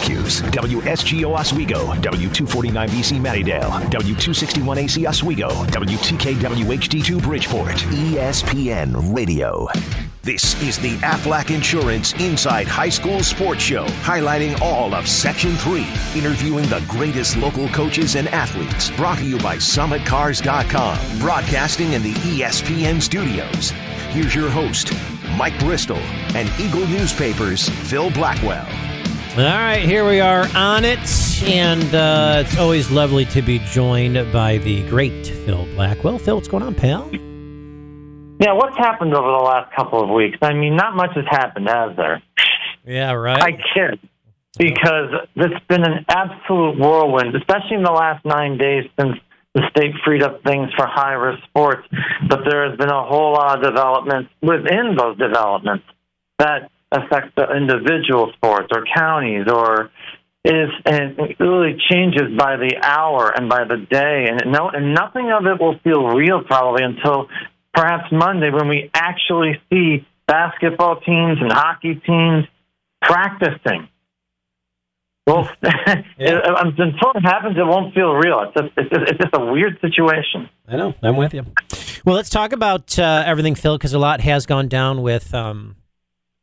Syracuse, WSGO Oswego, W249BC Mattydale, W261AC Oswego, WTKWHD2 Bridgeport, ESPN Radio. This is the Aflac Insurance Inside High School Sports Show, highlighting all of Section 3, interviewing the greatest local coaches and athletes. Brought to you by SummitCars.com, broadcasting in the ESPN studios. Here's your host, Mike Bristol, and Eagle Newspapers' Phil Blackwell. All right, here we are on it, and it's always lovely to be joined by the great Phil Blackwell. Phil, what's going on, pal? Yeah, what's happened over the last couple of weeks? I mean, not much has happened, has there? Yeah, right. I kid, because it's been an absolute whirlwind, especially in the last 9 days since the state freed up things for high-risk sports. But there has been a whole lot of developments within those developments that affect the individual sports or counties, and it really changes by the hour and by the day, and nothing of it will feel real probably until perhaps Monday, when we actually see basketball teams and hockey teams practicing. Well, until it happens, it won't feel real. It's just a weird situation. I know. I'm with you. Well, let's talk about everything, Phil, because a lot has gone down with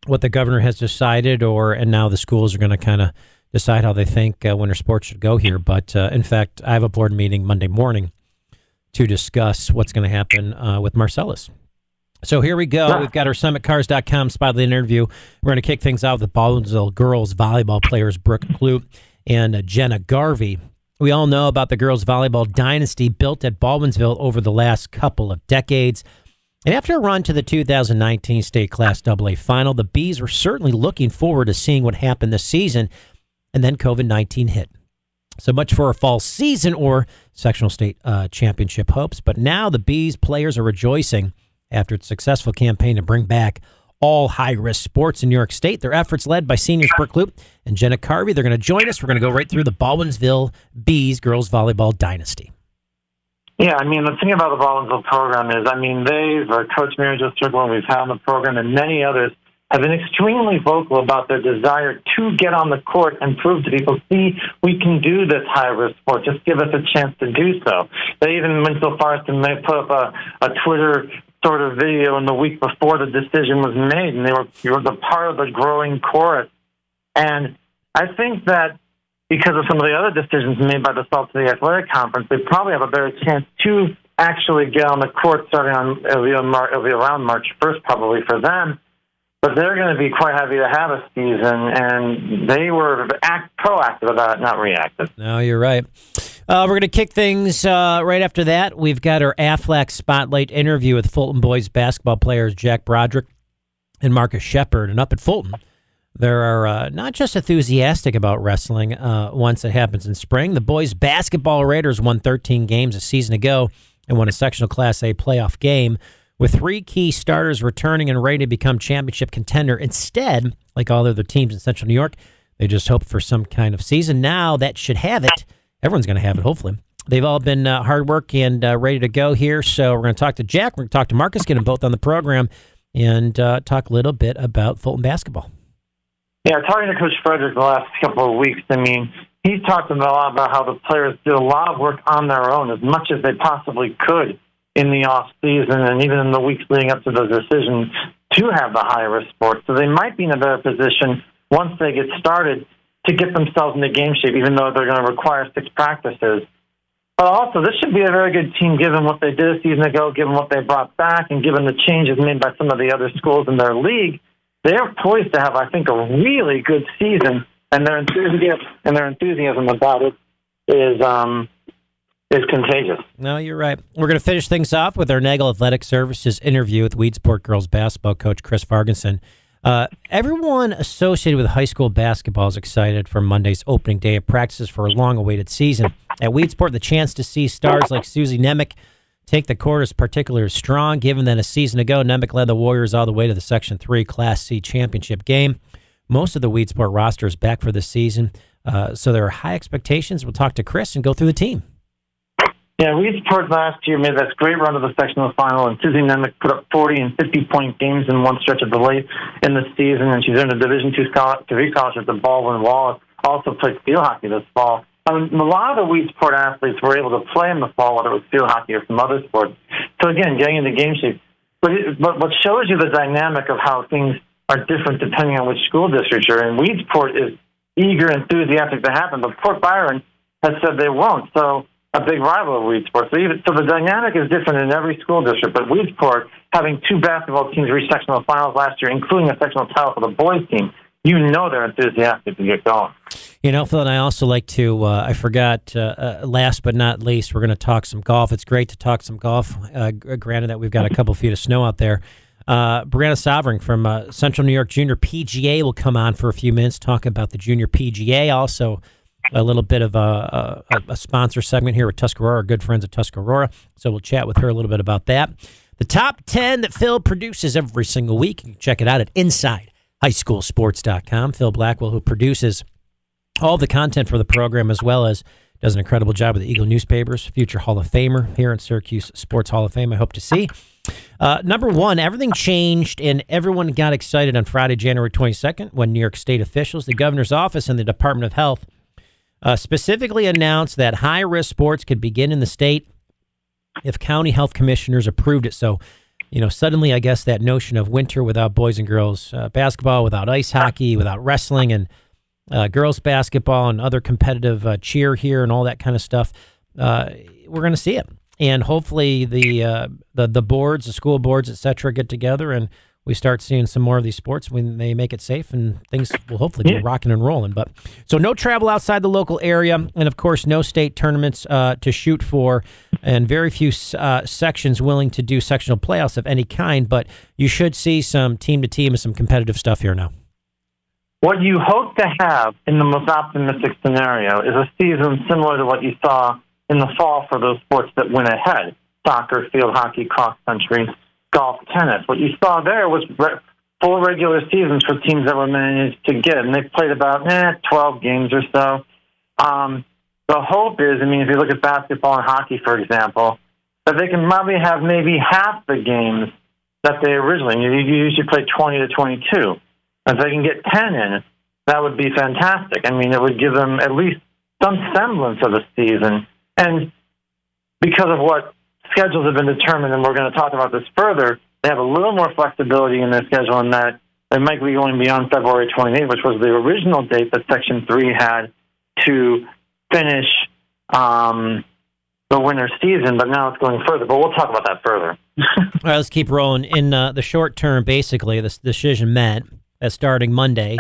what the governor has decided, and now the schools are going to kind of decide how they think winter sports should go here. But, in fact, I have a board meeting Monday morning to discuss what's going to happen with Marcellus. So here we go. We've got our SummitCars.com spotlight interview. We're going to kick things out with the Baldwinsville girls volleyball players Brooke Clute and Jenna Garvey. We all know about the girls volleyball dynasty built at Baldwinsville over the last couple of decades. And after a run to the 2019 state Class AA final, the Bees were certainly looking forward to seeing what happened this season, and then COVID-19 hit. So much for a fall season or sectional state championship hopes. But now the Bees players are rejoicing after its successful campaign to bring back all high-risk sports in New York State. Their efforts led by seniors Brooke Clute and Jenna Garvey. They're going to join us. We're going to go right through the Baldwinsville Bees girls volleyball dynasty. Yeah, I mean, the thing about the Baldwinsville program is, Coach Mary Jo Strickland, and we've had on the program, and many others have been extremely vocal about their desire to get on the court and prove to people, see, we can do this high-risk sport. Just give us a chance to do so. They even went so far as to put up a Twitter sort of video in the week before the decision was made, and they were the part of the growing chorus. And I think that because of some of the other decisions made by the Salt City Athletic Conference, they probably have a better chance to actually get on the court starting it'll be around March 1st probably for them. But they're going to be quite happy to have a season, and they were proactive about it, not reactive. No, you're right. We're going to kick things right after that. We've got our Aflac Spotlight interview with Fulton boys basketball players Jack Broderick and Marcus Shepard. And up at Fulton, they're not just enthusiastic about wrestling once it happens in spring. The boys basketball Raiders won 13 games a season ago and won a sectional Class A playoff game, with 3 key starters returning and ready to become championship contender. Instead, like all other teams in Central New York, they just hope for some kind of season. Now that should have it. Everyone's going to have it, hopefully. They've all been hard work and ready to go here. So we're going to talk to Jack. We're going to talk to Marcus, get them both on the program, and talk a little bit about Fulton basketball. Yeah, talking to Coach Frederick the last couple of weeks, he's talked a lot about how the players did a lot of work on their own, as much as they possibly could in the off season and even in the weeks leading up to the decision to have the high-risk sport. So they might be in a better position once they get started to get themselves into game shape, even though they're going to require 6 practices. But also, this should be a very good team given what they did a season ago, given what they brought back, and given the changes made by some of the other schools in their league. They are poised to have, I think, a really good season, and their enthusiasm about it is contagious. No, you're right. We're going to finish things off with our Nagel Athletic Services interview with Weedsport girls basketball coach Chris Fargenson. Everyone associated with high school basketball is excited for Monday's opening day of practices for a long-awaited season. At Weedsport, the chance to see stars like Susie Nemec take the court is particularly strong, given that a season ago, Nemec led the Warriors all the way to the Section 3 Class C championship game. Most of the Weedsport roster is back for this season, so there are high expectations. We'll talk to Chris and go through the team. Yeah, Weedsport last year made that great run to the sectional final, and Susie Nemec put up 40 and 50-point games in one stretch of the late in the season, and she's earned a Division II scholarship to Baldwin Wallace. also played field hockey this fall. I mean, a lot of the weed sport athletes were able to play in the fall, whether it was field hockey or some other sports. So again, getting into game shape. But what shows you the dynamic of how things are different depending on which school district you're in. Weedsport is eager, enthusiastic to happen, but Port Byron has said they won't. So a big rival of Weedsport. So the dynamic is different in every school district. But Weedsport, having 2 basketball teams reach sectional finals last year, including a sectional title for the boys team, you know they're enthusiastic to get going. You know, Phil, and I also like to, I forgot, last but not least, we're going to talk some golf. It's great to talk some golf, granted that we've got a couple feet of snow out there. Brianna Sovereign from Central New York Junior PGA will come on for a few minutes, talk about the Junior PGA. Also, a little bit of a sponsor segment here with Tuscarora, our good friends at Tuscarora. So we'll chat with her a little bit about that. The top 10 that Phil produces every single week. You can check it out at InsideHighSchoolSports.com. Phil Blackwell, who produces all the content for the program, as well as does an incredible job with the Eagle newspapers, future Hall of Famer here in Syracuse Sports Hall of Fame, I hope to see. Number 1, everything changed and everyone got excited on Friday, January 22nd, when New York State officials, the governor's office, and the Department of Health specifically announced that high-risk sports could begin in the state if county health commissioners approved it. So, you know, suddenly I guess that notion of winter without boys and girls basketball, without ice hockey, without wrestling, and girls basketball and other competitive cheer here and all that kind of stuff, we're going to see it. And hopefully the boards, the school boards, et cetera, get together and we start seeing some more of these sports when they make it safe, and things will hopefully be rocking and rolling. But so no travel outside the local area, and of course no state tournaments to shoot for, and very few sections willing to do sectional playoffs of any kind. But you should see some team-to-team and some competitive stuff here now. What you hope to have in the most optimistic scenario is a season similar to what you saw in the fall for those sports that went ahead: soccer, field hockey, cross country, golf, tennis. What you saw there was full regular seasons for teams that were managed to get, and they played about 12 games or so. The hope is, I mean, if you look at basketball and hockey, for example, that they can probably have maybe half the games that they originally. You usually play 20 to 22. If they can get 10 in, that would be fantastic. I mean, it would give them at least some semblance of a season. And because of what schedules have been determined, and we're going to talk about this further, they have a little more flexibility in their schedule in that they might be going beyond February 28th, which was the original date that Section 3 had to finish the winter season, but now it's going further. But we'll talk about that further. All right, let's keep rolling. In the short term, basically, this decision meant that starting Monday,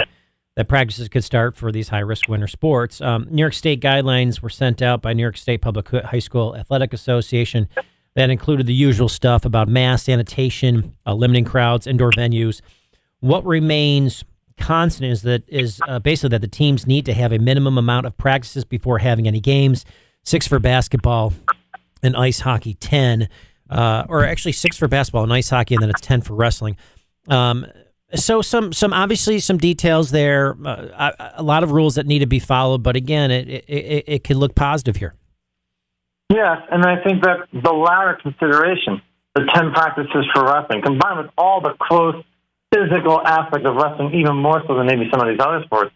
that practices could start for these high-risk winter sports. New York State guidelines were sent out by New York State Public High School Athletic Association that included the usual stuff about mass sanitation, limiting crowds, indoor venues. What remains constant is basically that the teams need to have a minimum amount of practices before having any games. 6 for basketball and ice hockey, 10, or actually 6 for basketball and ice hockey, and then it's 10 for wrestling. So some obviously some details there, a lot of rules that need to be followed, but again, it could look positive here. Yes, and I think that the latter consideration, the 10 practices for wrestling, combined with all the close physical aspect of wrestling, even more so than maybe some of these other sports,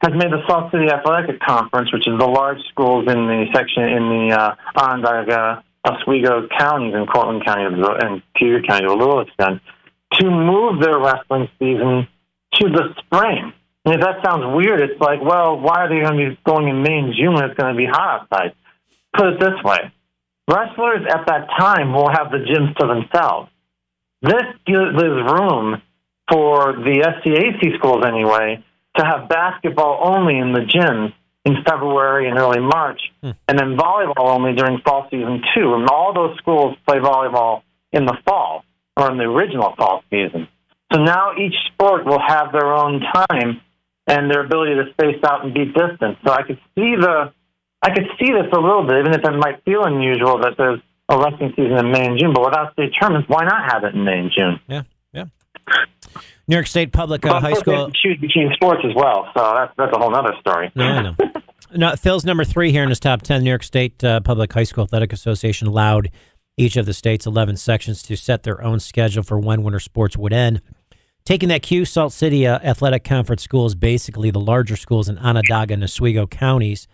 has made the Salt City Athletic Conference, which is the large schools in the section in the Onondaga, Oswego counties and Cortland County and Peter County to a little extent, to move their wrestling season to the spring. And if that sounds weird, it's like, well, why are they going to be going in May and June when it's going to be hot outside? Put it this way. Wrestlers at that time will have the gyms to themselves. This gives room for the SCAC schools, anyway, to have basketball only in the gyms in February and early March, and then volleyball only during fall season, too. And all those schools play volleyball in the fall, or in the original fall season. So now each sport will have their own time and their ability to space out and beat distance. So I could see this a little bit, even if it might feel unusual that there's a wrestling season in May and June, but without state tournaments, why not have it in May and June? Yeah. New York State Public High School. Choose between sports as well, so that's a whole other story. No. No, Phil's number 3 here in his top 10. New York State Public High School Athletic Association allowed each of the state's 11 sections to set their own schedule for when winter sports would end. Taking that cue, Salt City Athletic Conference schools, basically the larger schools in Onondaga and Oswego counties,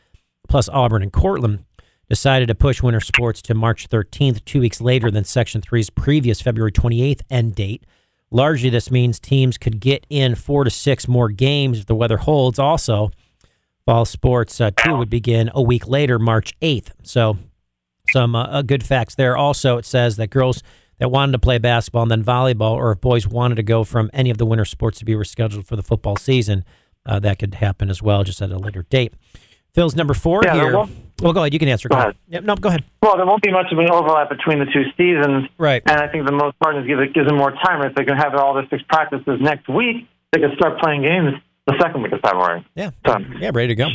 plus Auburn and Cortland, decided to push winter sports to March 13th, 2 weeks later than Section 3's previous February 28th end date. Largely, this means teams could get in 4 to 6 more games if the weather holds. Also, fall sports, too, would begin a week later, March 8th. So some good facts there. Also, it says that girls that wanted to play basketball and then volleyball, or if boys wanted to go from any of the winter sports to be rescheduled for the football season, that could happen as well, just at a later date. Phil's number 4 here. Well, go ahead. You can answer. Go ahead. Yep, no, go ahead. Well, there won't be much of an overlap between the two seasons. Right. And I think the most part is gives them more time. If they can have all their 6 practices next week, they can start playing games the second week of February. Yeah. Yeah, ready to go.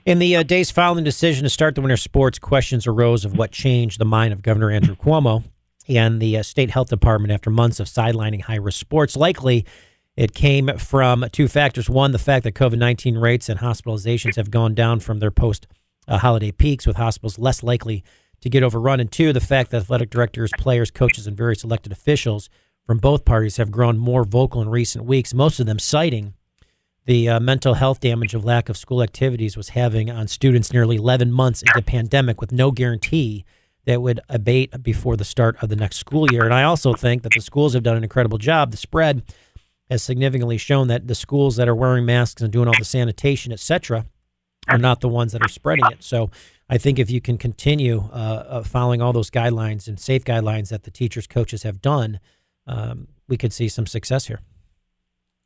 In the days following the decision to start the winter sports, questions arose of what changed the mind of Governor Andrew Cuomo and the state health department after months of sidelining high-risk sports. Likely, it came from 2 factors. One, the fact that COVID-19 rates and hospitalizations have gone down from their post-holiday peaks, with hospitals less likely to get overrun. And 2, the fact that athletic directors, players, coaches, and various elected officials from both parties have grown more vocal in recent weeks, most of them citing the mental health damage of lack of school activities was having on students nearly 11 months into the pandemic, with no guarantee that would abate before the start of the next school year. And I also think that the schools have done an incredible job. The spread has significantly shown that the schools that are wearing masks and doing all the sanitation, et cetera, are not the ones that are spreading it. So I think if you can continue following all those guidelines and safe guidelines that the teachers, coaches have done, we could see some success here.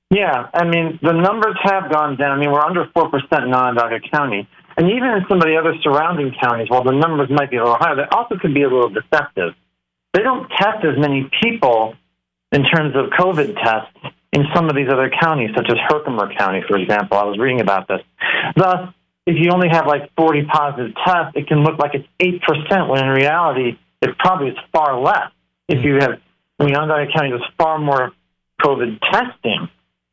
Yeah, I mean, the numbers have gone down. I mean, we're under 4% in Onondaga County. And even in some of the other surrounding counties, while the numbers might be a little higher, they also could be a little deceptive. They don't test as many people in terms of COVID tests in some of these other counties, such as Herkimer County, for example. I was reading about this. Thus, if you only have like 40 positive tests, it can look like it's 8%, when in reality, it probably is far less. If you have, I mean, Onondaga County does far more COVID testing.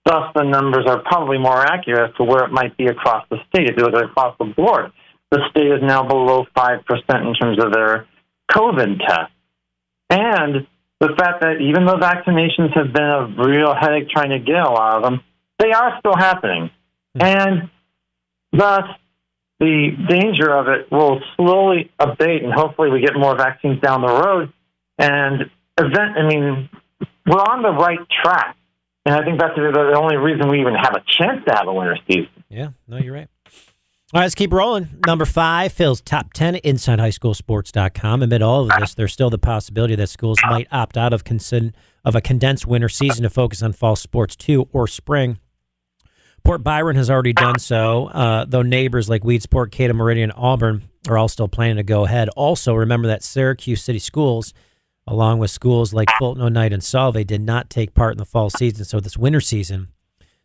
Thus, the numbers are probably more accurate as to where it might be across the state. If you look at across the board, the state is now below 5% in terms of their COVID tests. And the fact that even though vaccinations have been a real headache trying to get a lot of them, they are still happening. And thus, the danger of it will slowly abate, and hopefully we get more vaccines down the road. And we're on the right track. And I think that's the only reason we even have a chance to have a winter season. Yeah, no, you're right. All right, let's keep rolling. Number 5, Phil's top 10 at InsideHighSchoolSports.com. Amid all of this, there's still the possibility that schools might opt out of a condensed winter season to focus on fall sports too, or spring. Port Byron has already done so, though neighbors like Weedsport, Cato, Meridian, and Auburn are all still planning to go ahead. Also, remember that Syracuse City Schools, along with schools like Fulton, Oneida, and Solvay, did not take part in the fall season. So this winter season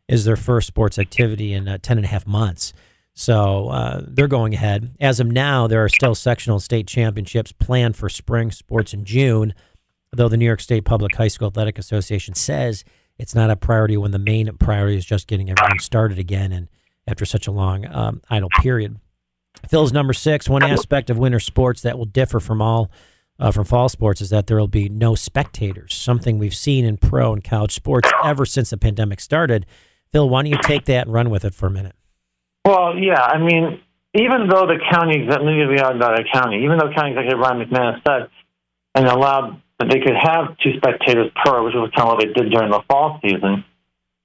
is their first sports activity in 10 and a half months. So they're going ahead. As of now, there are still sectional state championships planned for spring sports in June, though the New York State Public High School Athletic Association says it's not a priority when the main priority is just getting everyone started again, and after such a long idle period. Phil's number 6, one aspect of winter sports that will differ from fall sports is that there will be no spectators, something we've seen in pro and college sports ever since the pandemic started. Phil, why don't you take that and run with it for a minute? Well, yeah, I mean, even though the counties that immediately are the county, even though County Executive Ron McManus said and allowed that they could have 2 spectators per, which was kind of what they did during the fall season,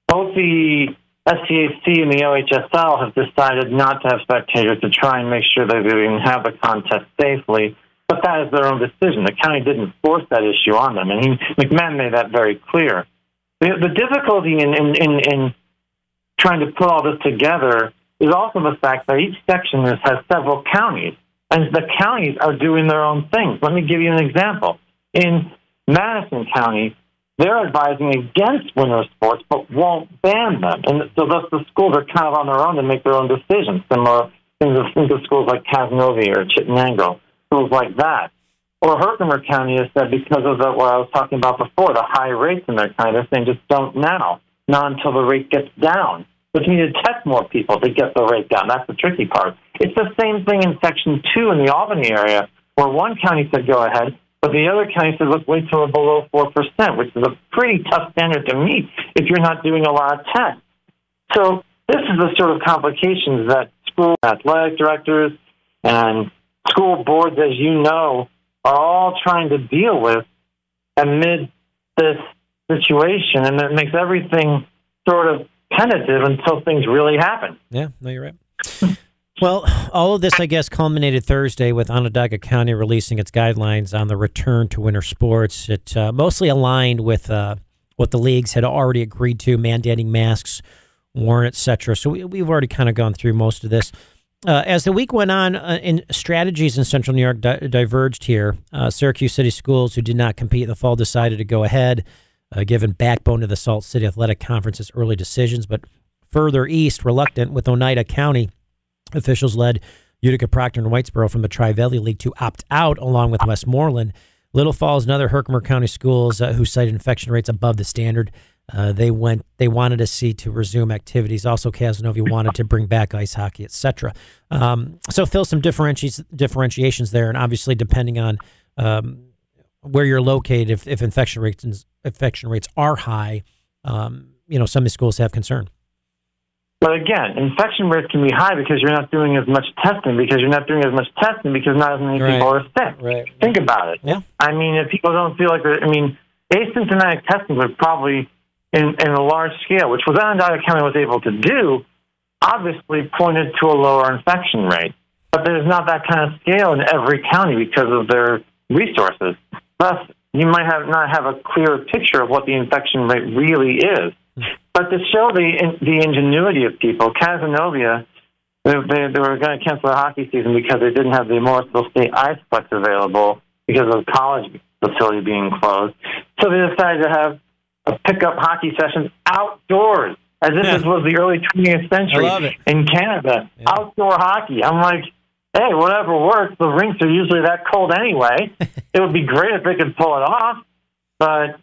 both the SCAC and the OHSL have decided not to have spectators to try and make sure that they can have the contest safely. But that is their own decision. The county didn't force that issue on them, and McMahon made that very clear. The difficulty in trying to put all this together is also the fact that each section has several counties, and the counties are doing their own things. Let me give you an example. In Madison County, they're advising against winter sports, but won't ban them. And so thus the schools are kind of on their own to make their own decisions. Similar things of schools like Casanova or Chittenango, schools like that. Or Herkimer County has said, because of what I was talking about before, the high rates in their county, they're saying just don't now, not until the rate gets down. But you need to test more people to get the rate down. That's the tricky part. It's the same thing in Section 2 in the Albany area, where one county said go ahead, But the other county said, let's wait till we're below 4%, which is a pretty tough standard to meet if you're not doing a lot of tests. So this is the sort of complications that school athletic directors and school boards, as you know, are all trying to deal with amid this situation, and it makes everything sort of tentative until things really happen. Yeah, no, you're right. Well, all of this, I guess, culminated Thursday with Onondaga County releasing its guidelines on the return to winter sports. It mostly aligned with what the leagues had already agreed to, mandating masks, worn, et cetera. So we've already kind of gone through most of this. As the week went on, in strategies in Central New York diverged here. Syracuse City Schools, who did not compete in the fall, decided to go ahead, given backbone to the Salt City Athletic Conference's early decisions. But further east, reluctant, with Oneida County, officials led Utica, Proctor, and Whitesboro from the Tri-Valley League to opt out, along with Westmoreland. Little Falls and other Herkimer County schools who cited infection rates above the standard. They wanted to see to resume activities. Also, Casanova wanted to bring back ice hockey, etc. So, Phil, some differentiations there, and obviously, depending on where you're located, if infection rates are high, some of the schools have concern. But again, infection rates can be high because you're not doing as much testing, because not as many people are sick. Right. Think about it. Yeah. I mean, if people don't feel like asymptomatic testing would probably, in a large scale, which Onondaga County was able to do, obviously pointed to a lower infection rate. But there's not that kind of scale in every county because of their resources. Thus, you might not have a clear picture of what the infection rate really is. But to show the ingenuity of people, Casanova, they were going to cancel the hockey season because they didn't have the Morrisville State Iceplex available because of the college facility being closed. So they decided to have a pickup hockey session outdoors, as if this was the early 20th century in Canada. Yeah. Outdoor hockey. I'm like, hey, whatever works. The rinks are usually that cold anyway. It would be great if they could pull it off. But,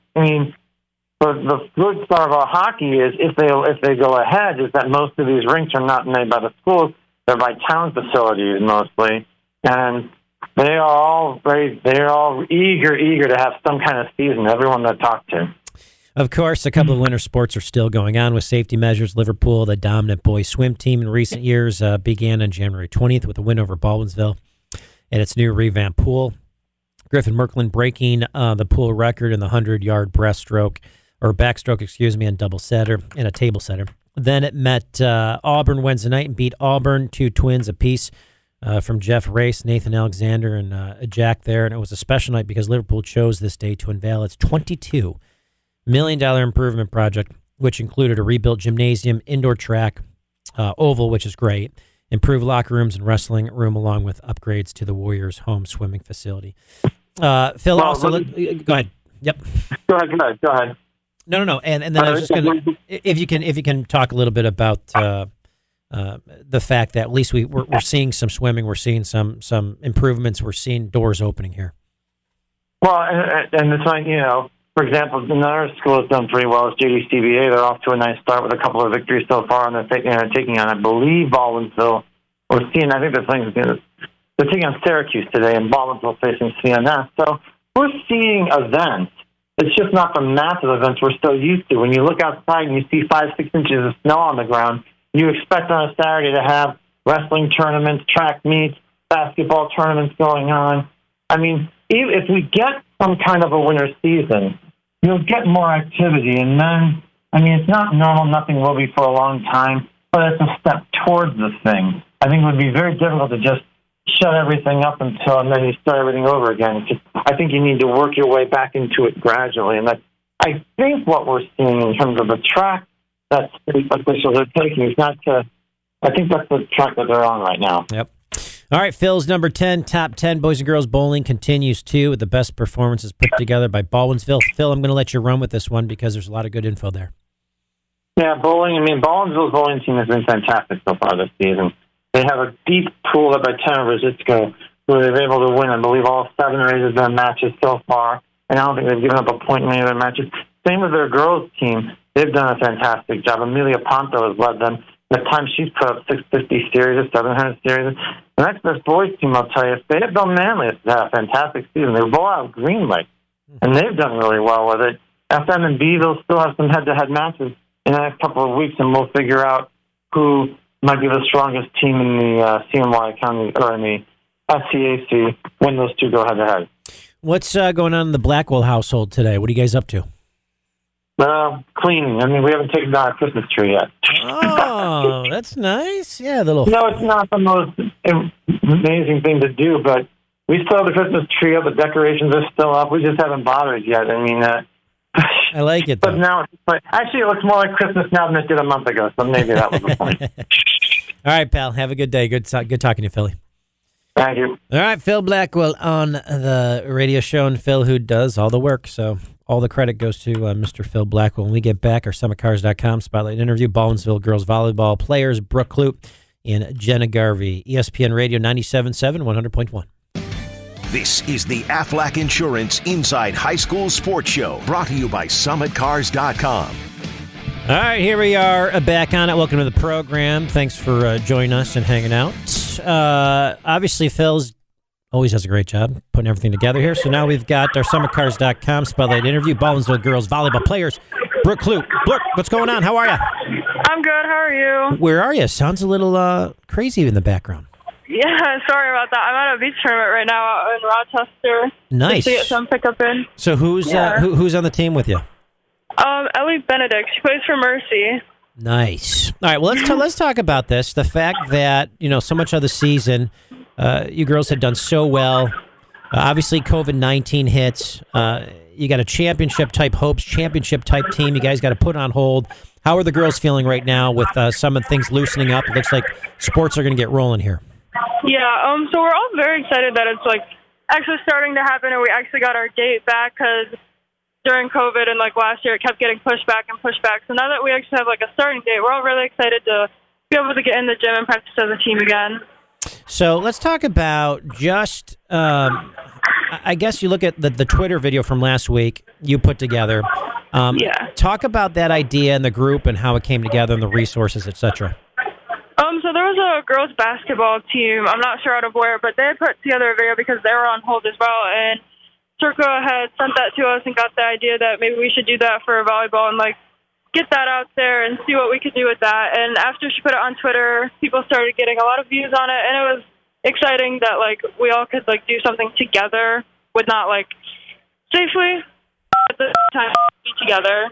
the good part about hockey is if they go ahead is that most of these rinks are not made by the schools; they're by town facilities mostly, and they are all eager to have some kind of season. Everyone that I talked to. Of course, a couple of winter sports are still going on with safety measures. Liverpool, the dominant boys swim team in recent years, began on January 20th with a win over Baldwinsville at its new revamped pool. Griffin Merklin breaking the pool record in the 100-yard backstroke, and double setter and a table setter. Then it met Auburn Wednesday night and beat Auburn, 2 twins apiece from Jeff Race, Nathan Alexander, and Jack there. And it was a special night because Liverpool chose this day to unveil its $22 million improvement project, which included a rebuilt gymnasium, indoor track, oval, which is great, improved locker rooms and wrestling room, along with upgrades to the Warriors' home swimming facility. Phil, go ahead. Yep. Go ahead. No. And then I was just going to, if you can talk a little bit about the fact that at least we're seeing some swimming, we're seeing some improvements, we're seeing doors opening here. Well, and it's like, for example, another school has done pretty well is JDCBA. They're off to a nice start with a couple of victories so far, and they're taking on, I believe, Baldwinsville. I think they're taking on Syracuse today, and Baldwinsville facing CNS. So we're seeing events. It's just not the massive events we're so used to. When you look outside and you see 5-6 inches of snow on the ground, you expect on a Saturday to have wrestling tournaments, track meets, basketball tournaments going on. I mean, if we get some kind of a winter season, you'll get more activity. And then, it's not normal. Nothing will be for a long time, but it's a step towards the thing. I think it would be very difficult to just shut everything up and then you start everything over again. I think you need to work your way back into it gradually. And I think what we're seeing in terms of the track that state officials are taking is I think that's the track that they're on right now. Yep. All right, Phil's number 10, top 10 boys and girls bowling continues too with the best performances put together by Baldwinsville. Phil, I'm going to let you run with this one because there's a lot of good info there. Yeah, bowling. Baldwinsville's bowling team has been fantastic so far this season. They have a deep pool led by Tanner Rosicko, who they've been able to win, I believe, all 7 or 8 of their matches so far. And I don't think they've given up a point in any of their matches. Same with their girls' team. They've done a fantastic job. Amelia Ponto has led them. the time she's put up 650 series or 700 series. The next best boys team, I'll tell you, Fayetteville Manly has had a fantastic season. They roll out Green Lake, and they've done really well with it. FM and Beeville still have some head-to-head matches in the next couple of weeks, and we'll figure out who might be the strongest team in the CNY County or in the SCAC when those two go head-to-head. What's going on in the Blackwell household today? What are you guys up to? Cleaning. I mean, we haven't taken down our Christmas tree yet. Oh, that's nice. Yeah, the little. No, it's not the most amazing thing to do, but we still have the Christmas tree up. The decorations are still up. We just haven't bothered yet. I mean, I like it, though. But now, actually, it looks more like Christmas now than it did a month ago, so maybe that was the point. All right, pal. Have a good day. Good talking to you, Philly. Thank you. All right, Phil Blackwell on the radio show, and Phil, who does all the work, so all the credit goes to Mr. Phil Blackwell. When we get back, our SummitCars.com spotlight interview, Baldwinsville girls volleyball players, Brooke Kloop and Jenna Garvey. ESPN Radio 97.7, 100.1. This is the Aflac Insurance Inside High School Sports Show, brought to you by SummitCars.com. All right, here we are back on it. Welcome to the program. Thanks for joining us and hanging out. Obviously, Phil's always does a great job putting everything together here. So now we've got our SummitCars.com spotlight interview, Baldwinsville girls volleyball players, Brooke Kloop. Brooke, what's going on? How are you? I'm good. How are you? Where are you? Sounds a little crazy in the background. Yeah, sorry about that. I'm at a beach tournament right now out in Rochester. Nice. Just to get some pickup in. So who's on the team with you? Ellie Benedict. She plays for Mercy. Nice. All right. Well, let's talk about this. The fact that so much of the season, you girls had done so well. Obviously, COVID-19 hits. You got a championship-type hopes, championship-type team. You guys got to put on hold. How are the girls feeling right now with some of the things loosening up? It looks like sports are going to get rolling here. Yeah. So we're all very excited that it's actually starting to happen, and we actually got our date back because during COVID and last year it kept getting pushed back. So now that we actually have a starting date, we're all really excited to be able to get in the gym and practice as a team again. So let's talk about just, I guess you look at the Twitter video from last week you put together. Yeah. Talk about that idea and the group and how it came together and the resources, etc. So there was a girls basketball team. I'm not sure out of where, but they had put together a video because they were on hold as well. And Turco had sent that to us and got the idea that maybe we should do that for volleyball and get that out there and see what we could do with that. And after she put it on Twitter, people started getting a lot of views on it, and it was exciting that we all could do something together with not safely at the time be together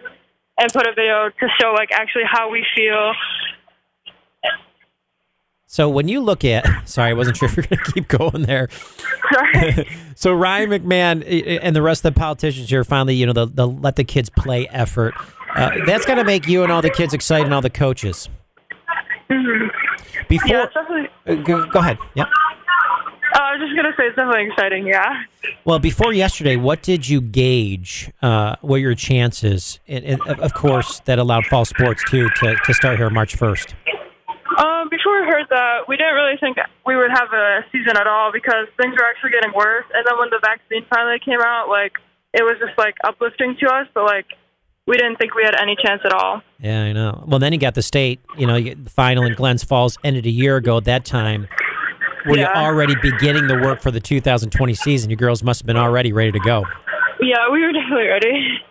and put a video to show actually how we feel. So when you look at, sorry, I wasn't sure if you're going to keep going there. Sorry. So Ryan McMahon and the rest of the politicians here finally, the let the kids play effort. That's going to make you and all the kids excited and all the coaches. Mm-hmm. Before, go ahead. Yep. I was just going to say it's definitely exciting, yeah. Well, before yesterday, what did you gauge what your chances, and of course, that allowed fall sports too to start here March 1st? Before we heard that, we didn't really think we would have a season at all because things were actually getting worse. And then when the vaccine finally came out, it was just uplifting to us, but we didn't think we had any chance at all. Yeah, I know. Well, then you got the state, you get the final in Glens Falls ended a year ago at that time. Were you already beginning the work for the 2020 season? You girls must have been already ready to go. Yeah, we were definitely ready.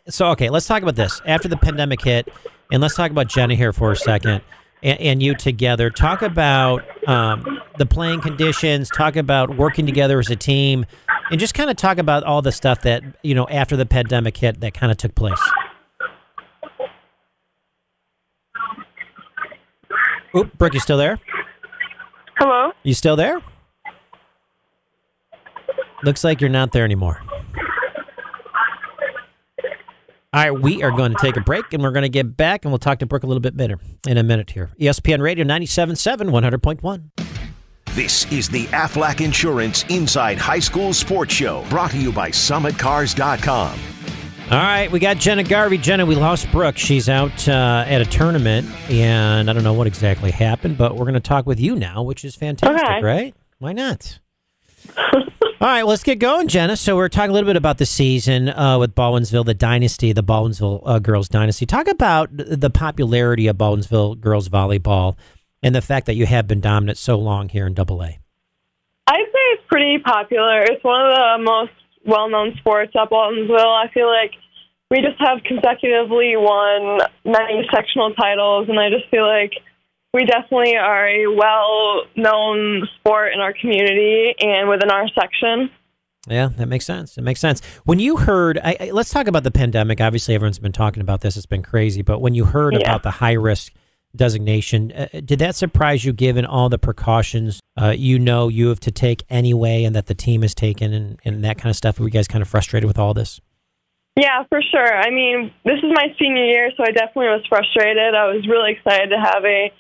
So, okay, let's talk about this. After the pandemic hit, and let's talk about Jenna here for a second, and you together. Talk about the playing conditions, talk about working together as a team, and just kind of talk about all the stuff that, after the pandemic hit that kind of took place. Oop, Brooke, you still there? Hello? You still there? Looks like you're not there anymore. All right, we are going to take a break, and we're going to get back, and we'll talk to Brooke a little bit better in a minute here. ESPN Radio 97.7, 100.1. This is the Aflac Insurance Inside High School Sports Show, brought to you by SummitCars.com. All right, we got Jenna Garvey. Jenna, we lost Brooke. She's out at a tournament, and I don't know what exactly happened, but we're going to talk with you now, which is fantastic, right? Why not? All right, well, let's get going, Jenna. So we're talking a little bit about the season with Baldwinsville, the dynasty, the Baldwinsville girls dynasty. Talk about the popularity of Baldwinsville girls volleyball and the fact that you have been dominant so long here in AA. I'd say it's pretty popular. It's one of the most well-known sports at Baldwinsville. I feel like we just have consecutively won many sectional titles, and I just feel like we definitely are a well-known sport in our community and within our section. Yeah, that makes sense. It makes sense. When you heard, let's talk about the pandemic. Obviously, everyone's been talking about this. It's been crazy. But when you heard about the high-risk designation, did that surprise you given all the precautions you have to take anyway and that the team has taken and that kind of stuff? Were you guys kind of frustrated with all this? Yeah, for sure. I mean, this is my senior year, so I definitely was frustrated. I was really excited to have a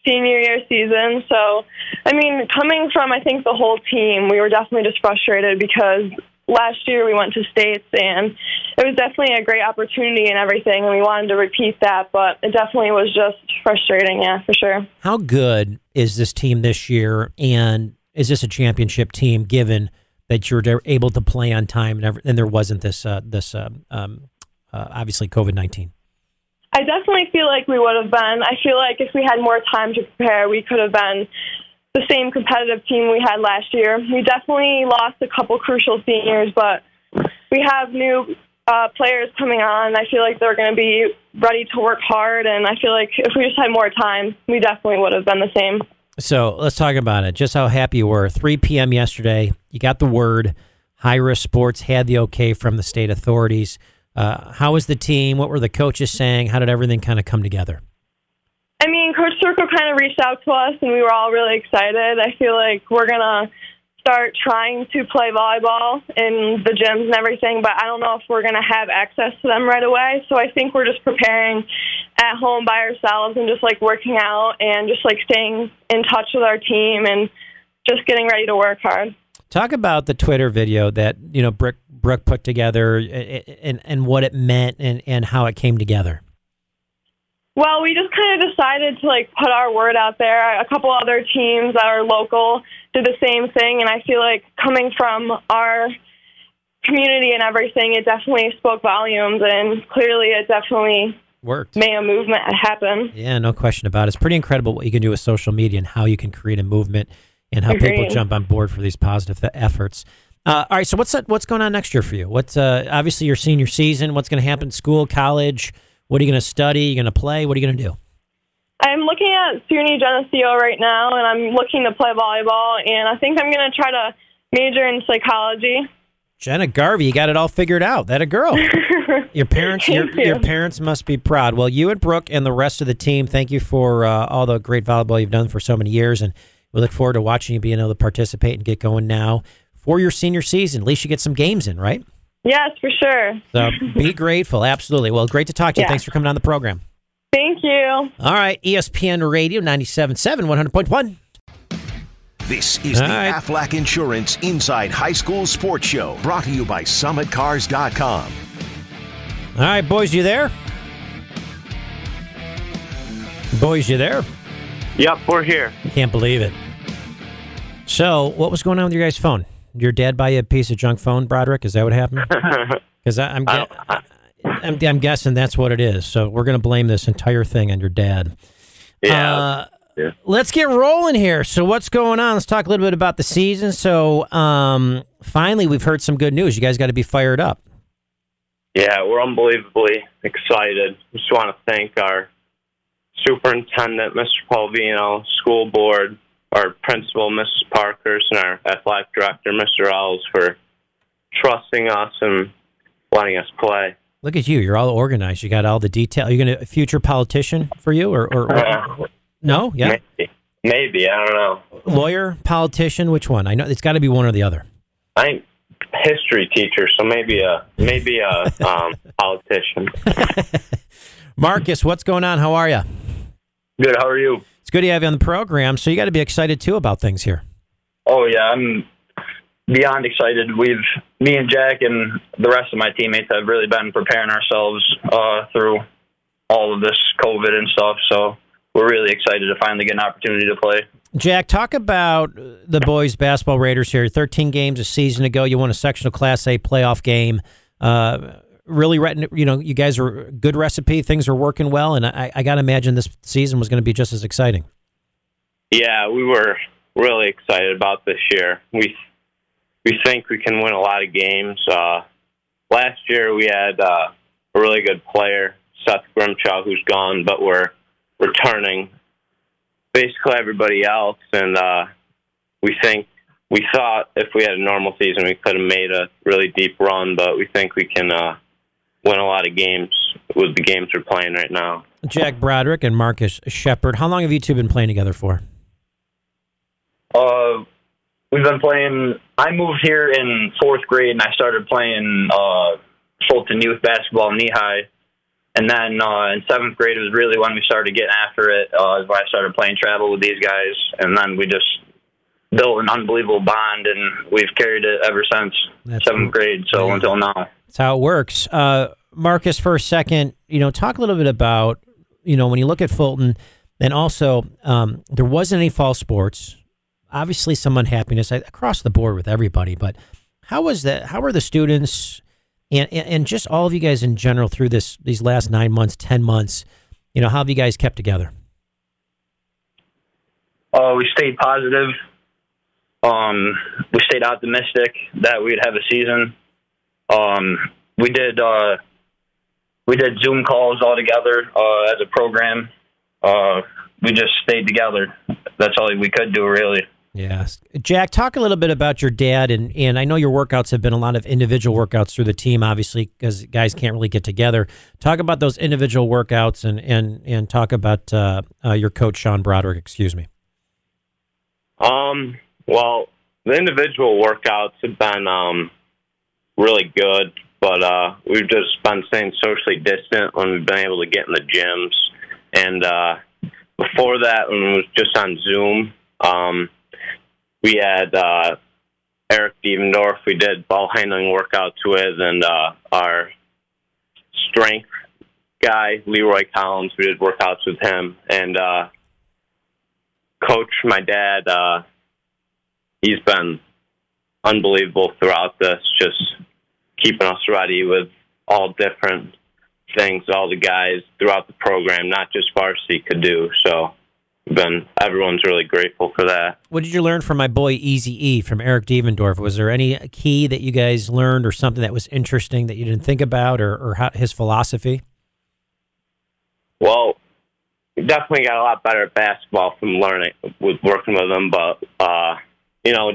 senior year season. So, I mean, coming from, I think, the whole team, we were definitely just frustrated because last year we went to states and it was definitely a great opportunity and everything, and we wanted to repeat that, but it definitely was just frustrating, yeah, for sure. How good is this team this year, and is this a championship team given that you're able to play on time and there wasn't this obviously COVID-19? I definitely feel like we would have been. I feel like if we had more time to prepare, we could have been the same competitive team we had last year. We definitely lost a couple crucial seniors, but we have new players coming on. I feel like they're going to be ready to work hard, and I feel like if we just had more time, we definitely would have been the same. So let's talk about it, just how happy you were. 3 p.m. yesterday, you got the word. High Risk Sports had the okay from the state authorities. How was the team? What were the coaches saying? How did everything kind of come together? I mean, Coach Circle kind of reached out to us, and we were all really excited. I feel like we're going to start trying to play volleyball in the gyms and everything, but I don't know if we're going to have access to them right away. So I think we're just preparing at home by ourselves and just, like, working out and just, like, staying in touch with our team and just getting ready to work hard. Talk about the Twitter video that, you know, Brooke put together and what it meant and how it came together. Well, we just kind of decided to, like, put our word out there. A couple other teams that are local did the same thing, and I feel like coming from our community and everything, it definitely spoke volumes, and clearly it definitely worked. Made a movement happen. Yeah, no question about it. It's pretty incredible what you can do with social media and how you can create a movement and how people jump on board for these positive efforts. All right, so what's going on next year for you? What's obviously your senior season? What's going to happen? School, college? What are you going to study? Are you going to play? What are you going to do? I'm looking at SUNY Geneseo right now, and I'm looking to play volleyball, and I think I'm going to try to major in psychology. Jenna Garvey, you got it all figured out. That a girl. Your parents, your parents must be proud. Well, you and Brooke and the rest of the team, thank you for all the great volleyball you've done for so many years, and we look forward to watching you being able to participate and get going now for your senior season. At least you get some games in, right? Yes, for sure. So be grateful. Absolutely. Well, great to talk to you. Thanks for coming on the program. Thank you. All right. ESPN Radio 97.7, 100.1. This is the Aflac Insurance Inside High School Sports Show, brought to you by SummitCars.com. All right, boys, you there? Boys, you there? Yep, we're here. Can't believe it. So, what was going on with your guys' phone? Your dad buy you a piece of junk phone, Broderick? Is that what happened? Because I'm guessing that's what it is. So we're going to blame this entire thing on your dad. Yeah. Let's get rolling here. So what's going on? Let's talk a little bit about the season. So finally, we've heard some good news. You guys got to be fired up. Yeah, we're unbelievably excited. Just want to thank our superintendent, Mr. Polvino, school board, our principal, Mrs. Parkhurst, and our athletic director, Mr. Ells, for trusting us and letting us play. Look at you. You're all organized. You got all the detail. Are you going to a future politician for you? Or no? Yeah? Maybe. I don't know. Lawyer, politician, which one? I know it's got to be one or the other. I'm history teacher, so maybe a politician. Marcus, what's going on? How are you? Good. How are you? It's good to have you on the program. So you got to be excited too about things here. Oh yeah, I'm beyond excited. Me and Jack and the rest of my teammates have really been preparing ourselves through all of this COVID and stuff. So we're really excited to finally get an opportunity to play. Jack, talk about the boys' basketball Raiders here. 13 games a season ago. You won a sectional Class A playoff game. Really, you guys are a good recipe. Things are working well, and I got to imagine this season was going to be just as exciting. Yeah, we were really excited about this year. We think we can win a lot of games. Last year we had a really good player, Seth Grimshaw, who's gone, but we're returning basically everybody else, and we thought if we had a normal season we could have made a really deep run, but we think we can win a lot of games with the games we're playing right now. Jack Broderick and Marcus Shepard, how long have you two been playing together for? We've been playing. I moved here in 4th grade, and I started playing Fulton youth basketball knee high. And then in 7th grade was really when we started getting after it. Is when I started playing travel with these guys, and then we just built an unbelievable bond, and we've carried it ever since 7th grade. So until now, that's how it works. Marcus, for a second, talk a little bit about when you look at Fulton, and also there wasn't any fall sports. Obviously, some unhappiness across the board with everybody. But how was that? How were the students? And just all of you guys in general through these last 9 months, 10 months, how have you guys kept together? We stayed positive. We stayed optimistic that we'd have a season. We did Zoom calls all together as a program. We just stayed together. That's all we could do, really. Yes. Jack, talk a little bit about your dad, and I know your workouts have been a lot of individual workouts through the team, obviously, because guys can't really get together. Talk about those individual workouts and talk about your coach, Sean Broderick, excuse me. Well, the individual workouts have been really good, but we've just been staying socially distant when we've been able to get in the gyms. And before that, when it was just on Zoom, we had Eric Devendorf we did ball handling workouts with, and our strength guy, Leroy Collins, we did workouts with him. And Coach, my dad, he's been unbelievable throughout this, just keeping us ready with all different things all the guys throughout the program, not just varsity, could do. So everyone's really grateful for that. What did you learn from my boy Easy E from Eric Devendorf? Was there any key that you guys learned or something that was interesting that you didn't think about, or his philosophy? Well, we definitely got a lot better at basketball from working with him, but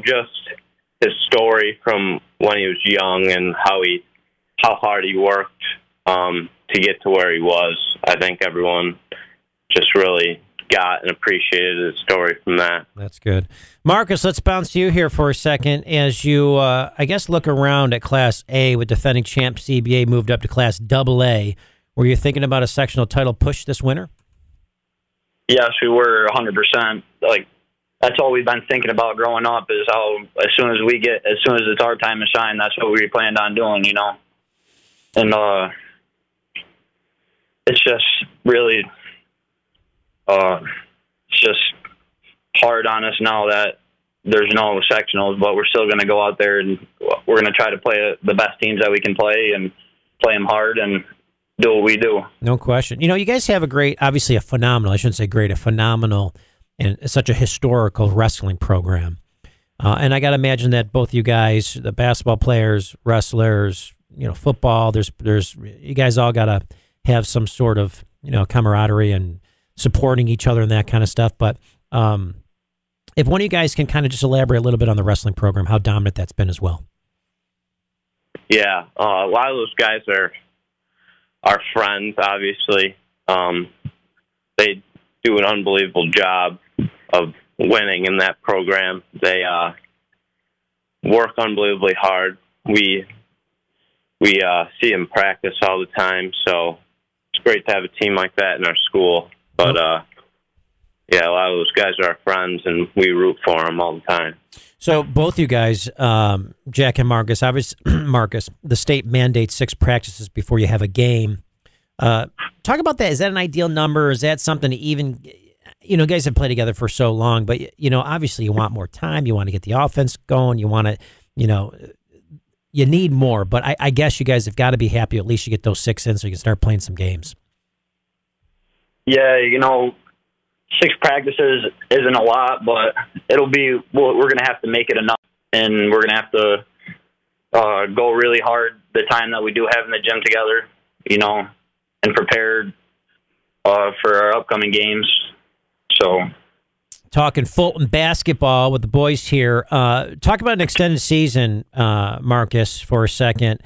just his story from when he was young and how hard he worked to get to where he was. I think everyone just really got and appreciated his story from that. That's good. Marcus, let's bounce to you here for a second. As you, I guess, look around at Class A with defending champ CBA moved up to Class AA, were you thinking about a sectional title push this winter? Yes, we were 100%. That's all we've been thinking about growing up, is how as soon as it's our time to shine, that's what we planned on doing, And it's just really, it's just hard on us now that there's no sectionals, but we're still going to go out there and we're going to try to play the best teams that we can play and play them hard and do what we do. No question. You guys have a phenomenal and such a historical wrestling program. And I got to imagine that both you guys, the basketball players, wrestlers, football, there's you guys all got to have some sort of, camaraderie and supporting each other and that kind of stuff. But if one of you guys can kind of just elaborate a little bit on the wrestling program, how dominant that's been as well. Yeah, a lot of those guys are our friends, obviously. They do an unbelievable job of winning in that program. They work unbelievably hard. We see them practice all the time, so it's great to have a team like that in our school. But, yeah, a lot of those guys are our friends, and we root for them all the time. So both you guys, Jack and Marcus, Marcus, the state mandates 6 practices before you have a game. Talk about that. Is that an ideal number? Is that something to even you guys have played together for so long, but, obviously you want more time. You want to get the offense going. You want to, you need more. But I guess you guys have got to be happy at least you get those 6 in so you can start playing some games. Yeah, 6 practices isn't a lot, but we're going to have to make it enough, and we're going to have to go really hard the time that we do have in the gym together, and prepare for our upcoming games. So, talking Fulton basketball with the boys here. Talk about an extended season, Marcus, for a second.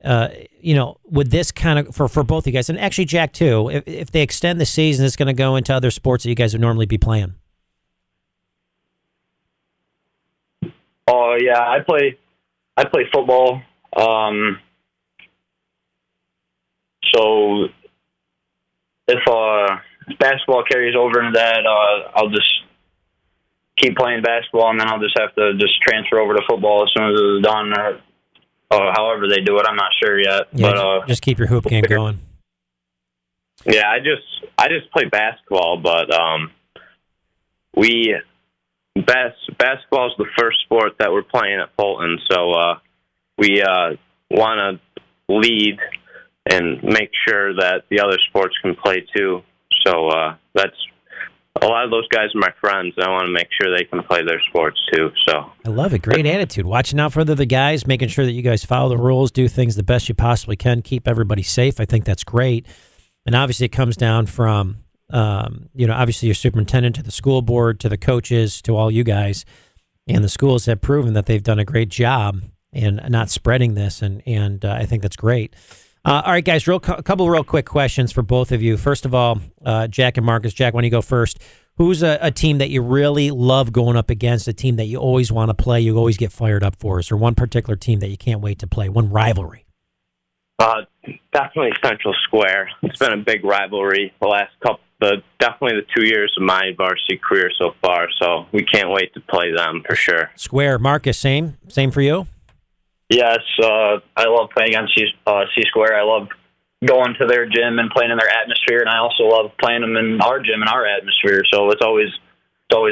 With this kind of for both of you guys, and actually Jack too. If they extend the season, it's going to go into other sports that you guys would normally be playing. Oh yeah, I play football. So if basketball carries over into that, I'll just keep playing basketball, and then I'll just have to transfer over to football as soon as it's done, or however they do it. I'm not sure yet. Yeah, but just keep your hoop game going. Yeah, I just play basketball, but basketball is the first sport that we're playing at Fulton, so we want to lead and make sure that the other sports can play too. So that's a lot of those guys are my friends, and I want to make sure they can play their sports too. So I love it. Great attitude. Watching out for the other guys, making sure that you guys follow the rules, do things the best you possibly can, keep everybody safe. I think that's great. And obviously it comes down from, obviously your superintendent to the school board, to the coaches, to all you guys. And the schools have proven that they've done a great job in not spreading this. And I think that's great. All right, guys, a couple real quick questions for both of you. First of all, Jack and Marcus. Jack, why don't you go first? Who's a team that you really love going up against, a team that you always want to play, you always get fired up for? Is there one particular team that you can't wait to play, one rivalry? Definitely Central Square. It's been a big rivalry the last definitely the 2 years of my varsity career so far, so we can't wait to play them for sure. Square. Marcus, same for you? Yes, I love playing against C Square. I love going to their gym and playing in their atmosphere, and I also love playing them in our gym and our atmosphere. So it's always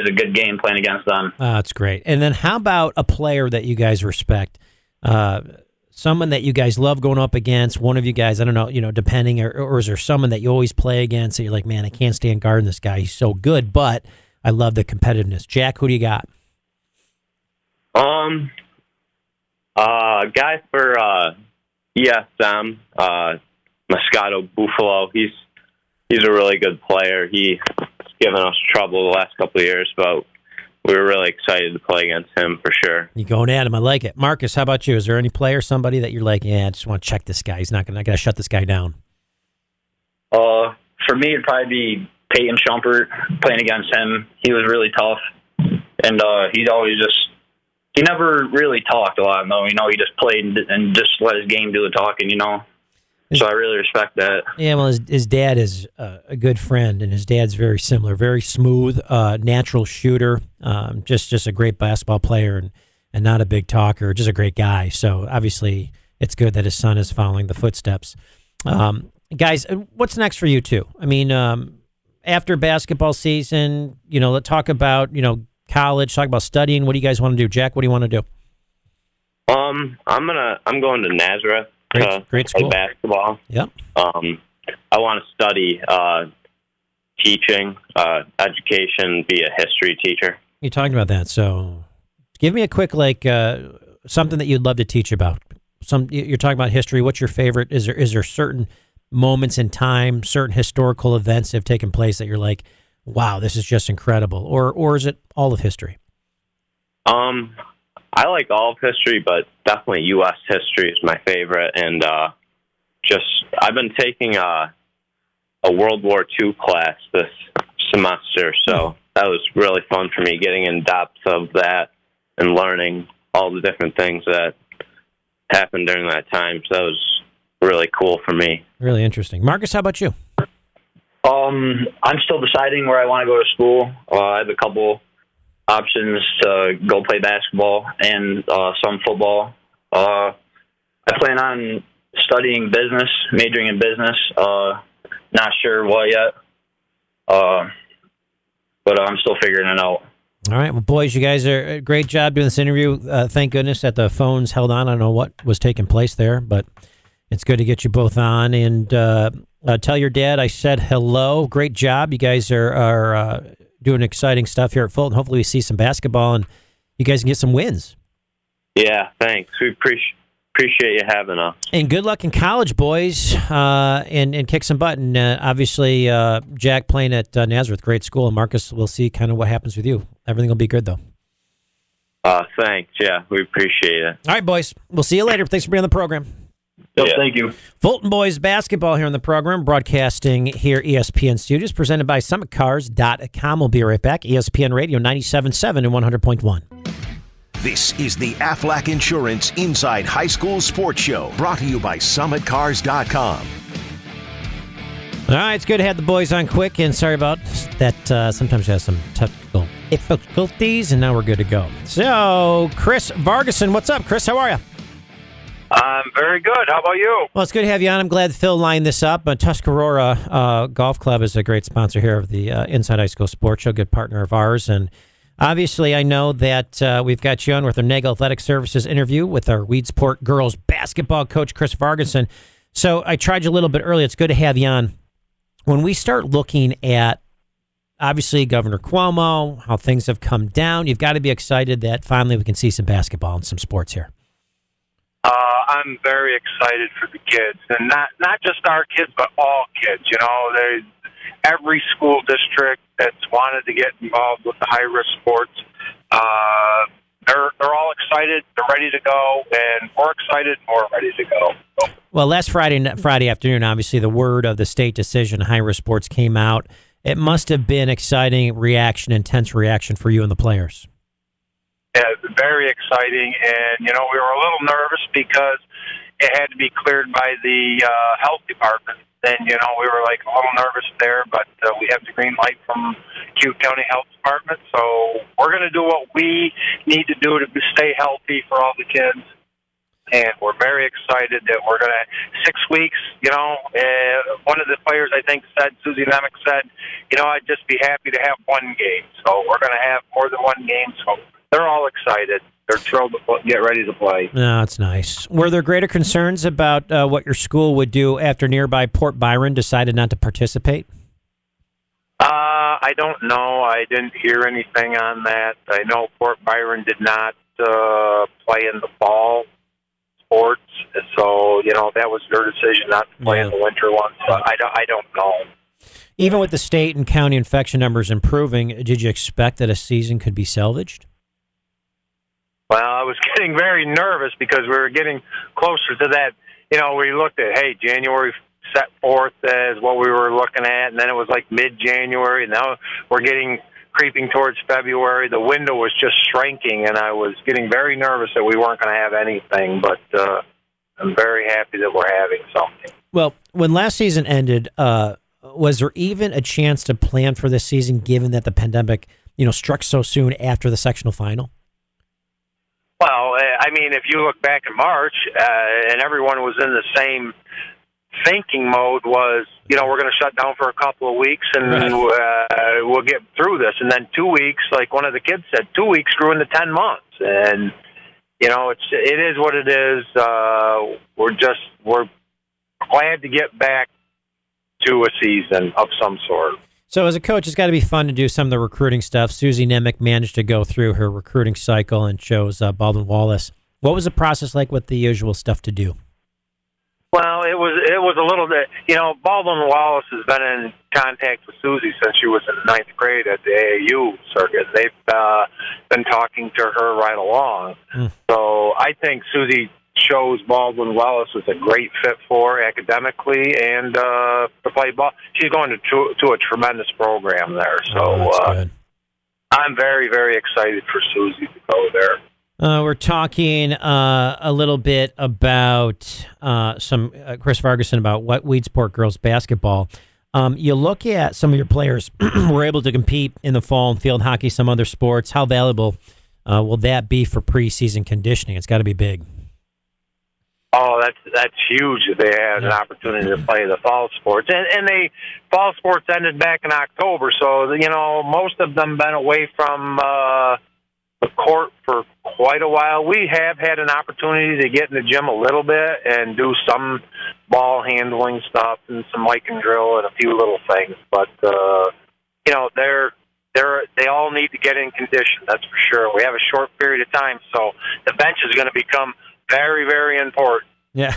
a good game playing against them. That's great. And then how about a player that you guys respect? Someone that you guys love going up against, one of you guys, I don't know, depending, or is there someone that you always play against that you're like, man, I can't stand guarding this guy. He's so good, but I love the competitiveness. Jack, who do you got? Guy for ESM, Moscato Buffalo. He's a really good player. He's given us trouble the last couple of years, but we were really excited to play against him for sure. You going at him? I like it. Marcus, how about you? Is there any player, somebody that you're like, yeah, I just want to check this guy. I got to shut this guy down. For me, it'd probably be Peyton Shumpert. Playing against him, he was really tough, and he never really talked a lot, though. He just played and just let his game do the talking, So I really respect that. Yeah, well, his dad is a good friend, and his dad's very similar, very smooth, natural shooter, just a great basketball player and not a big talker, just a great guy. So obviously it's good that his son is following the footsteps. Guys, what's next for you two? I mean, after basketball season, let's talk about, college, talk about studying. What do you guys want to do? Jack, what do you want to do? I'm going to Nazareth. Great school. Play basketball. Yep. I want to study teaching, education, be a history teacher. You're talking about that. So give me a quick, something that you'd love to teach about. You're talking about history. What's your favorite? Is there certain moments in time, certain historical events that have taken place that you're like, wow, this is just incredible? Or is it all of history? I like all of history, but definitely U.S. history is my favorite. And I've been taking a World War II class this semester, so that was really fun for me, getting in depth of that and learning all the different things that happened during that time. So that was really cool for me. Really interesting. Marcus, how about you? I'm still deciding where I want to go to school. I have a couple options to go play basketball and some football. I plan on studying business, majoring in business. Not sure what yet. but I'm still figuring it out. All right. Well, boys, you guys are a great job doing this interview. Thank goodness that the phones held on. I don't know what was taking place there, but it's good to get you both on. And tell your dad I said hello. Great job. You guys are doing exciting stuff here at Fulton. Hopefully we see some basketball and you guys can get some wins. Yeah, thanks. We appreciate you having us. And good luck in college, boys, and kick some butt. And obviously, Jack playing at Nazareth, great school. And Marcus, we'll see kind of what happens with you. Everything will be good, though. Thanks. Yeah, we appreciate it. All right, boys. We'll see you later. Thanks for being on the program. Yep, thank you. Fulton boys basketball here on the program, broadcasting here ESPN Studios, presented by SummitCars.com. We'll be right back. ESPN Radio 97.7 and 100.1. This is the Aflac Insurance Inside High School Sports Show, brought to you by SummitCars.com. All right, it's good to have the boys on quick, and sorry about that. Sometimes we have some technical difficulties, and now we're good to go. So, Chris Vargason, what's up, Chris? How are you? I'm very good. How about you? Well, it's good to have you on. I'm glad Phil lined this up. Tuscarora Golf Club is a great sponsor here of the Inside High School Sports Show, good partner of ours, and obviously, I know that we've got you on with our NEG Athletic Services interview with our Weedsport girls basketball coach, Chris Vargason. So I tried you a little bit earlier. It's good to have you on. When we start looking at, obviously, Governor Cuomo, how things have come down, you've got to be excited that finally we can see some basketball and some sports here. I'm very excited for the kids, and not just our kids, but all kids. You know, every school district that's wanted to get involved with the high-risk sports, they're all excited. They're ready to go, and we're excited and we're ready to go. So. Well, last Friday afternoon, obviously, the word of the state decision, high-risk sports, came out. It must have been exciting reaction, intense reaction for you and the players. Yeah, very exciting, and, you know, we were a little nervous because it had to be cleared by the health department. And, you know, we were like a little nervous there, but we have the green light from Cute County Health Department. So we're going to do what we need to do to stay healthy for all the kids. And we're very excited that we're going to, 6 weeks, you know, one of the players I think said, Susie Nemick said, you know, I'd just be happy to have one game. So we're going to have more than one game. So they're all excited. They're thrilled to get ready to play. No, it's nice. Were there greater concerns about what your school would do after nearby Port Byron decided not to participate? I don't know. I didn't hear anything on that. I know Port Byron did not play in the fall sports, so you know that was their decision not to play in the winter one. So I don't know. Even with the state and county infection numbers improving, did you expect that a season could be salvaged? Well, I was getting very nervous because we were getting closer to that. You know, we looked at, hey, January set forth as what we were looking at, and then it was like mid-January. Now we're creeping towards February. The window was just shrinking, and I was getting very nervous that we weren't going to have anything. But I'm very happy that we're having something. Well, when last season ended, was there even a chance to plan for this season, given that the pandemic, you know, struck so soon after the sectional final? Well, I mean, if you look back in March, and everyone was in the same thinking mode, was, you know, we're going to shut down for a couple of weeks, and we'll get through this. And then 2 weeks, like one of the kids said, 2 weeks grew into 10 months. And, you know, it is what it is. We're glad to get back to a season of some sort. So as a coach, it's got to be fun to do some of the recruiting stuff. Susie Nemick managed to go through her recruiting cycle and chose Baldwin Wallace. What was the process like with the usual stuff to do? Well, it was a little bit, you know, Baldwin Wallace has been in contact with Susie since she was in ninth grade at the AAU circuit. They've been talking to her right along. So I think Susie shows Baldwin Wallace was a great fit for academically and to play ball. She's going to a tremendous program there. So I'm very, very excited for Susie to go there. We're talking a little bit about some Chris Vargason about what Weedsport girls basketball. You look at some of your players were able to compete in the fall in field hockey, some other sports. How valuable will that be for preseason conditioning? It's got to be big. Oh, that's huge that they had an opportunity to play the fall sports. And fall sports ended back in October, so, most of them been away from the court for quite a while. We have had an opportunity to get in the gym a little bit and do some ball handling stuff and some mic and drill and a few little things. But, they all need to get in condition, that's for sure. We have a short period of time, so the bench is going to become very, very important. Yeah.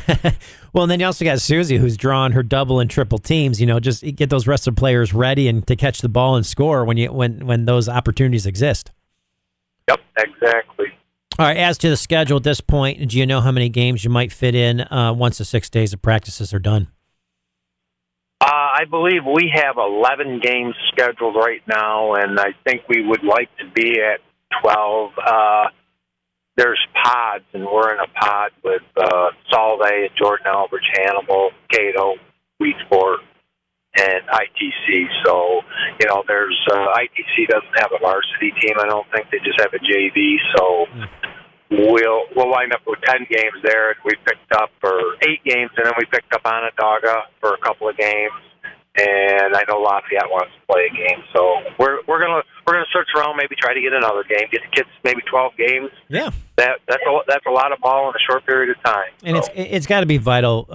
Well, and then you also got Susie, who's drawn her double and triple teams. Just get those rest of players ready and to catch the ball and score when those opportunities exist. Yep, exactly. All right, as to the schedule at this point, do you know how many games you might fit in once the 6 days of practices are done? I believe we have 11 games scheduled right now, and I think we would like to be at 12. There's pods, and we're in a pod with Solvay, Jordan Elbridge, Hannibal, Cato, Wheatsport, and ITC. So, there's ITC doesn't have a varsity team. I don't think they just have a JV. So we'll wind up with 10 games there. And we picked up 8 games, and then we picked up Onondaga for a couple of games. And I know Lafayette wants to play a game, so we're gonna search around, maybe try to get another game, get the kids maybe 12 games. Yeah, that's a lot of ball in a short period of time. And it's got to be vital,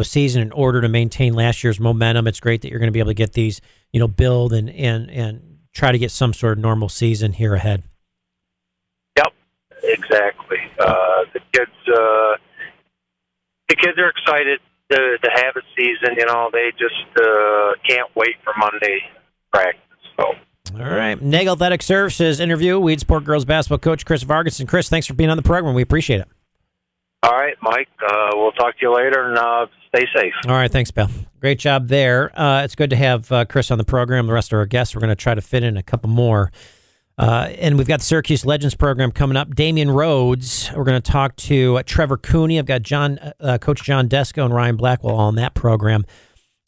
season in order to maintain last year's momentum. It's great that you're going to be able to get these, build and try to get some sort of normal season here ahead. Yep, exactly. The kids are excited to have a season. They just can't wait for Monday practice. So. All right. Neg Athletic Services interview, Weedsport girls basketball coach Chris Vargas. And Chris, thanks for being on the program. We appreciate it. All right, Mike. We'll talk to you later, and stay safe. All right. Thanks, Bill. Great job there. It's good to have Chris on the program. The rest of our guests, we're going to try to fit in a couple more. And we've got the Syracuse Legends program coming up. Damian Rhodes. We're going to talk to Trevor Cooney. I've got Coach John Desko and Ryan Blackwell on that program.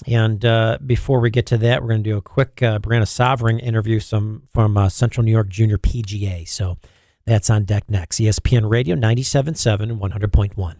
And before we get to that, we're going to do a quick Brianna Sovereign interview from Central New York Junior PGA. So that's on deck next. ESPN Radio 97.7 and 100.1.